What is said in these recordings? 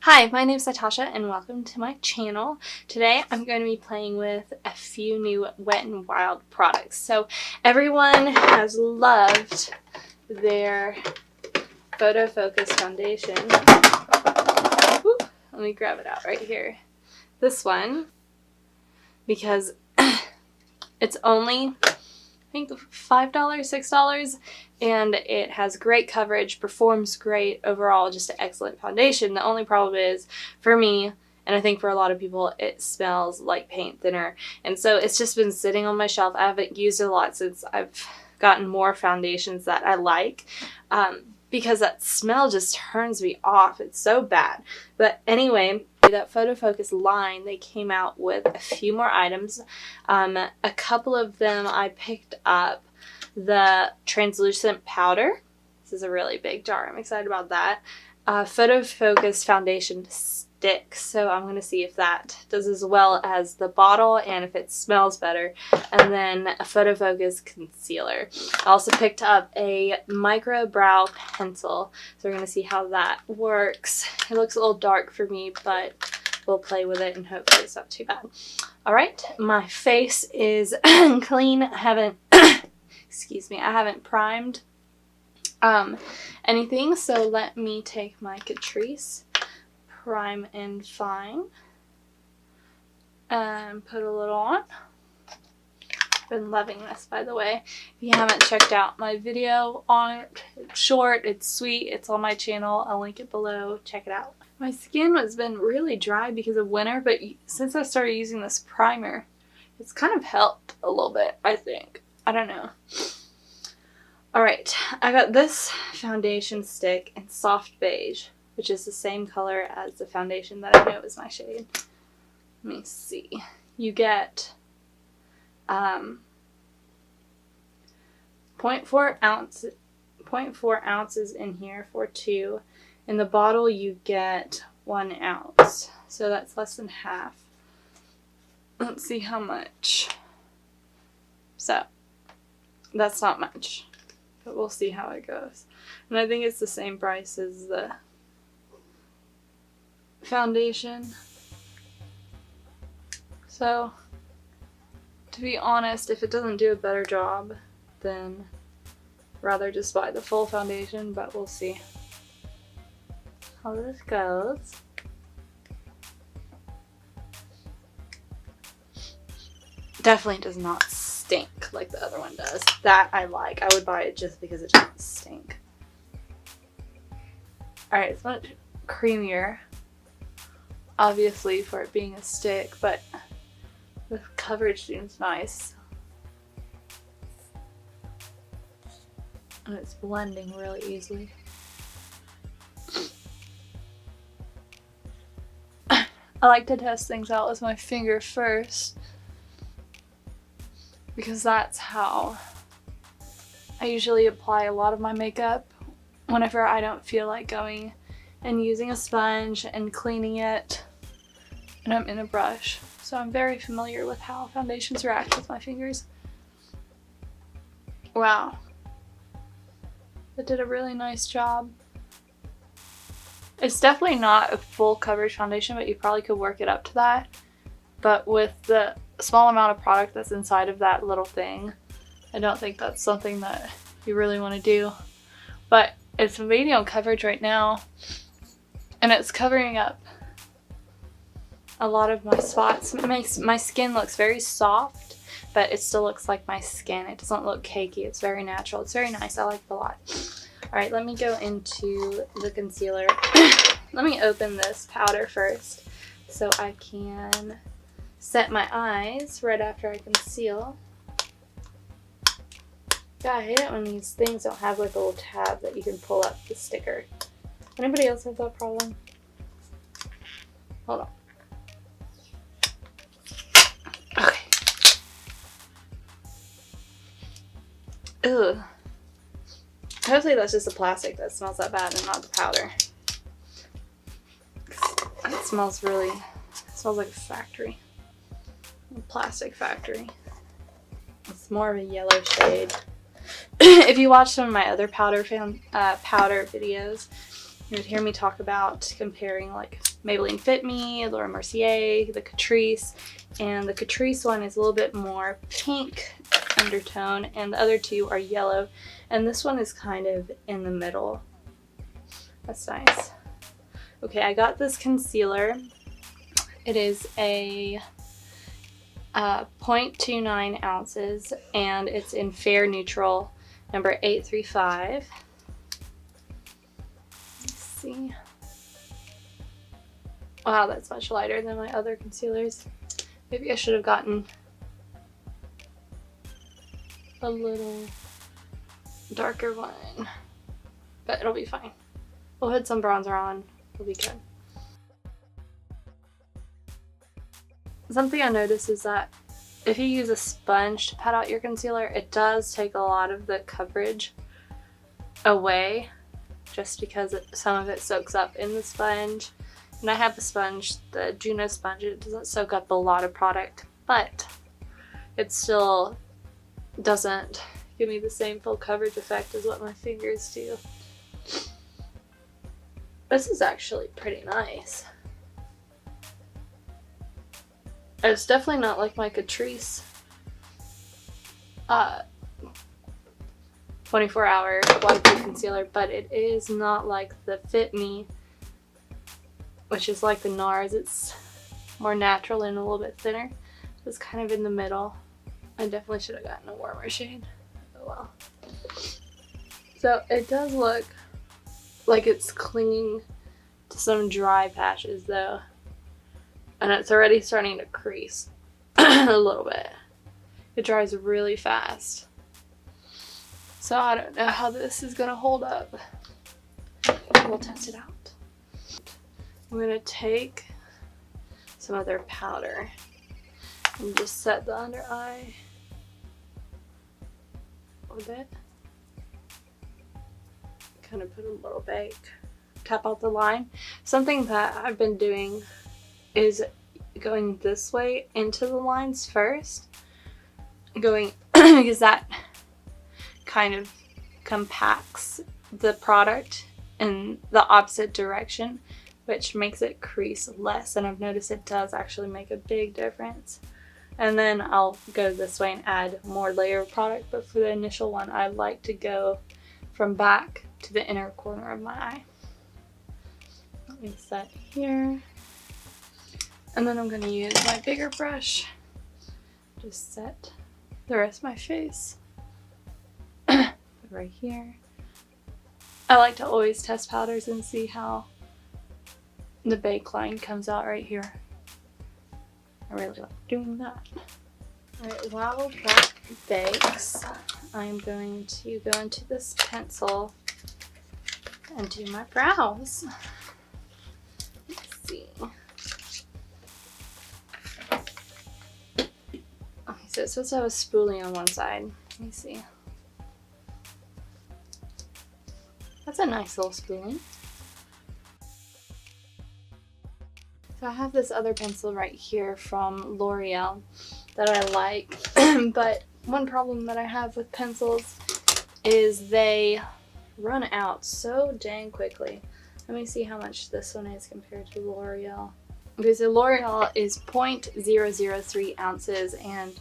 Hi, my name is Natasha and welcome to my channel. Today I'm going to be playing with a few new Wet n Wild products. So everyone has loved their Photo Focus foundation. Ooh, let me grab it out right here. This one, because it's only I think $5, $6, and it has great coverage, performs great overall, just an excellent foundation. The only problem is, for me, and I think for a lot of people, it smells like paint thinner. And so it's just been sitting on my shelf. I haven't used it a lot since I've gotten more foundations that I like, because that smell just turns me off. It's so bad. But anyway, that Photo Focus line, they came out with a few more items. A couple of them I picked up the translucent powder. This is a really big jar. I'm excited about that. Photo Focus foundation stick. So I'm going to see if that does as well as the bottle and if it smells better. And then a Photo Focus concealer. I also picked up a micro brow pencil. So we're going to see how that works. It looks a little dark for me, but we'll play with it and hopefully it's not too bad. Alright, my face is clean. I haven't excuse me, I haven't primed anything, so let me take my Catrice Prime and Fine and put a little on. Been loving this, by the way. If you haven't checked out my video on it, it's short, it's sweet, it's on my channel. I'll link it below. Check it out. My skin has been really dry because of winter, but since I started using this primer, it's kind of helped a little bit, I think. I don't know. Alright, I got this foundation stick in soft beige, which is the same color as the foundation that I know is my shade. Let me see. You get 0.4 ounces in here for 2. In the bottle you get 1 ounce. So that's less than half. Let's see how much. So that's not much, but we'll see how it goes. And I think it's the same price as the foundation. So, to be honest, if it doesn't do a better job, then rather just buy the full foundation, but we'll see how this goes. Definitely does not stink like the other one does. That I like. I would buy it just because it doesn't stink. Alright, it's much creamier, obviously, for it being a stick, but the coverage seems nice. And it's blending really easily. I like to test things out with my finger first, because that's how I usually apply a lot of my makeup whenever I don't feel like going and using a sponge and cleaning it and I'm in a brush. So I'm very familiar with how foundations react with my fingers. Wow. It did a really nice job. It's definitely not a full coverage foundation, but you probably could work it up to that. But with the small amount of product that's inside of that little thing, I don't think that's something that you really want to do. But it's medium coverage right now, and it's covering up a lot of my spots. It makes my skin looks very soft, but it still looks like my skin. It doesn't look cakey. It's very natural. It's very nice. I like it a lot. Alright, let me go into the concealer. Let me open this powder first so I can set my eyes right after I conceal. God, I hate it when these things don't have like a little tab that you can pull up the sticker. Anybody else have that problem? Hold on. Okay. Ugh. Hopefully that's just the plastic that smells that bad and not the powder. It smells really, it smells like a factory. A plastic factory. It's more of a yellow shade. If you watch some of my other powder videos, you would hear me talk about comparing like Maybelline Fit Me, Laura Mercier, the Catrice, and the Catrice one is a little bit more pink undertone, and the other two are yellow, and this one is kind of in the middle. That's nice. Okay, I got this concealer. It is a 0.29 ounces, and it's in Fair Neutral number 835. Let's see. Wow, that's much lighter than my other concealers. Maybe I should have gotten a little darker one, but it'll be fine. We'll put some bronzer on, it'll be good. Something I noticed is that if you use a sponge to pat out your concealer, it does take a lot of the coverage away just because some of it soaks up in the sponge. And I have the sponge, the Juno sponge. It doesn't soak up a lot of product, but it still doesn't give me the same full coverage effect as what my fingers do. This is actually pretty nice. It's definitely not like my Catrice 24-hour waterproof concealer, but it is not like the Fit Me, which is like the NARS. It's more natural and a little bit thinner. It's kind of in the middle. I definitely should have gotten a warmer shade. Oh well. So it does look like it's clinging to some dry patches though. And it's already starting to crease a little bit. It dries really fast. So I don't know how this is gonna hold up. We'll test it out. I'm gonna take some of their powder and just set the under eye a bit. Kind of put a little bake. Tap out the line. Something that I've been doing is going this way into the lines first. Going because that kind of compacts the product in the opposite direction, which makes it crease less, and I've noticed it does actually make a big difference. And then I'll go this way and add more layer of product, but for the initial one I like to go from back to the inner corner of my eye. Let me set here, and then I'm going to use my bigger brush to set the rest of my face. Right here. I like to always test powders and see how the bake line comes out right here. I really like doing that. Alright, while that bakes, I'm going to go into this pencil and do my brows. Let's see. Okay, so it's supposed to have a spoolie on one side. Let me see. That's a nice little spoolie. So I have this other pencil right here from L'Oreal that I like, but one problem that I have with pencils is they run out so dang quickly. Let me see how much this one is compared to L'Oreal. Okay, so L'Oreal is 0.003 ounces and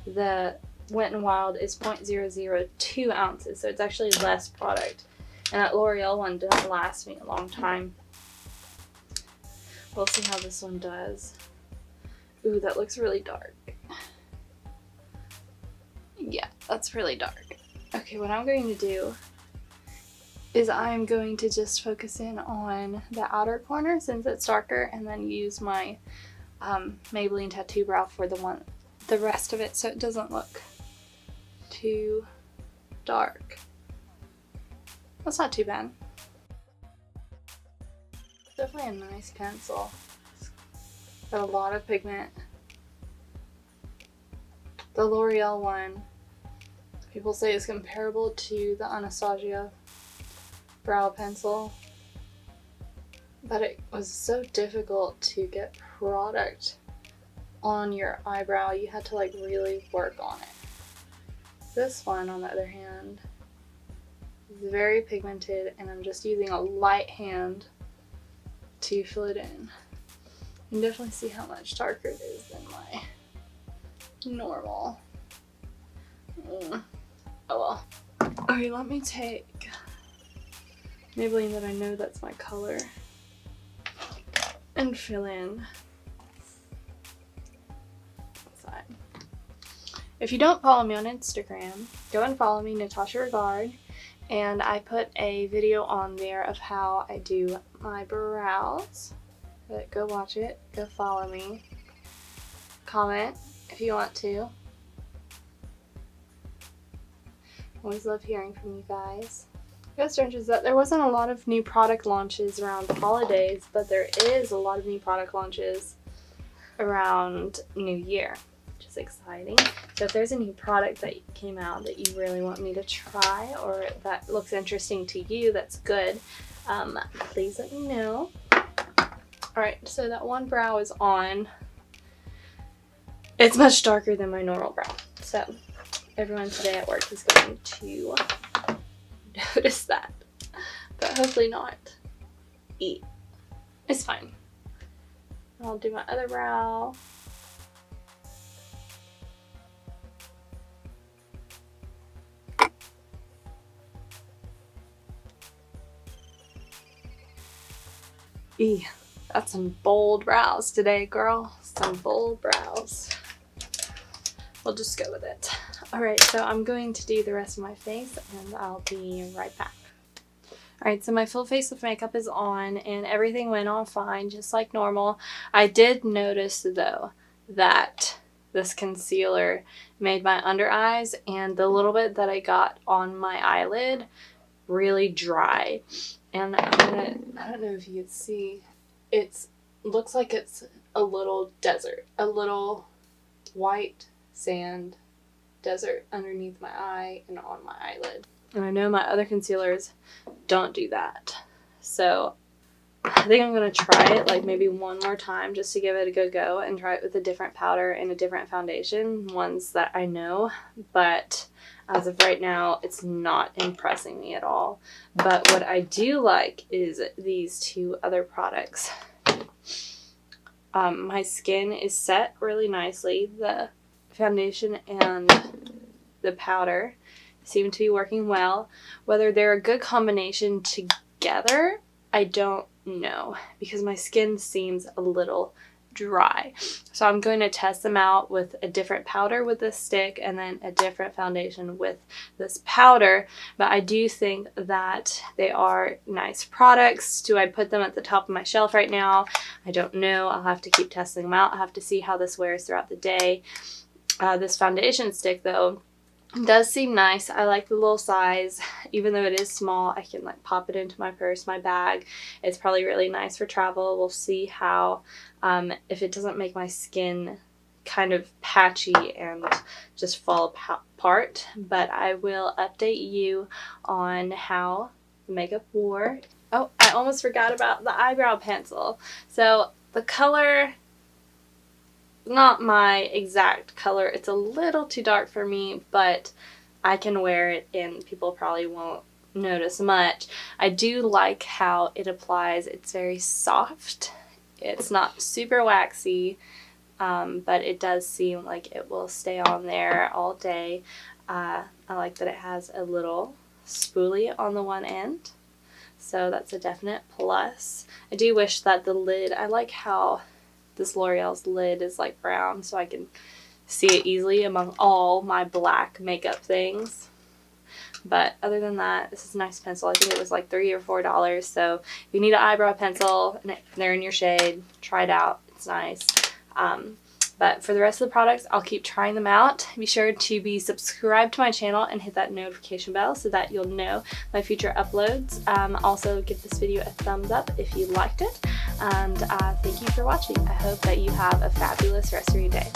the Wet n Wild is 0.002 ounces, so it's actually less product. And that L'Oreal one didn't last me a long time. We'll see how this one does. Ooh, that looks really dark. Yeah, that's really dark. Okay, what I'm going to do is I'm going to just focus in on the outer corner since it's darker, and then use my Maybelline Tattoo Brow for the rest of it so it doesn't look too dark. That's not too bad. Definitely a nice pencil. It's got a lot of pigment. The L'Oreal one, people say is comparable to the Anastasia brow pencil, but it was so difficult to get product on your eyebrow. You had to like really work on it. This one, on the other hand, is very pigmented, and I'm just using a light hand to fill it in. You can definitely see how much darker it is than my normal. Oh well. Okay, let me take Maybelline that I know that's my color and fill in the side. If you don't follow me on Instagram, go and follow me, Natasha Regard, and I put a video on there of how I do my brows. But go watch it, go follow me, comment if you want to. Always love hearing from you guys. What's strange is that there wasn't a lot of new product launches around the holidays, but there is a lot of new product launches around New Year, which is exciting. So if there's a new product that came out that you really want me to try or that looks interesting to you that's good, please let me know. Alright, so that one brow is on. It's much darker than my normal brow. So everyone today at work is going to notice that. But hopefully not. It's fine. I'll do my other brow. That's some bold brows today, girl. Some bold brows. We'll just go with it. Alright, so I'm going to do the rest of my face and I'll be right back. Alright, so my full face of makeup is on and everything went on fine, just like normal. I did notice, though, that this concealer made my under eyes and the little bit that I got on my eyelid really dry. And I don't know if you can see, it looks like it's a little desert, a little white sand desert underneath my eye and on my eyelid. And I know my other concealers don't do that. So I think I'm going to try it like maybe one more time just to give it a good go and try it with a different powder and a different foundation, ones that I know. But as of right now, it's not impressing me at all. But what I do like is these two other products. My skin is set really nicely. The foundation and the powder seem to be working well. Whether they're a good combination together, I don't know, because my skin seems a little dry. So I'm going to test them out with a different powder with this stick and then a different foundation with this powder. But I do think that they are nice products. Do I put them at the top of my shelf right now? I don't know. I'll have to keep testing them out. I'll have to see how this wears throughout the day. This foundation stick, though, does seem nice. I like the little size. Even though it is small, I can like pop it into my purse, my bag. It's probably really nice for travel. We'll see how, if it doesn't make my skin kind of patchy and just fall apart. But I will update you on how the makeup wore. Oh, I almost forgot about the eyebrow pencil. So the color, not my exact color. It's a little too dark for me, but I can wear it and people probably won't notice much. I do like how it applies. It's very soft. It's not super waxy, but it does seem like it will stay on there all day. I like that it has a little spoolie on the one end, so that's a definite plus. I do wish that the lid, I like how this L'Oreal's lid is like brown, so I can see it easily among all my black makeup things. But other than that, this is a nice pencil. I think it was like $3 or $4. So if you need an eyebrow pencil and they're in your shade, try it out. It's nice. But for the rest of the products, I'll keep trying them out. Be sure to be subscribed to my channel and hit that notification bell so that you'll know my future uploads. Also, give this video a thumbs up if you liked it. And thank you for watching. I hope that you have a fabulous rest of your day.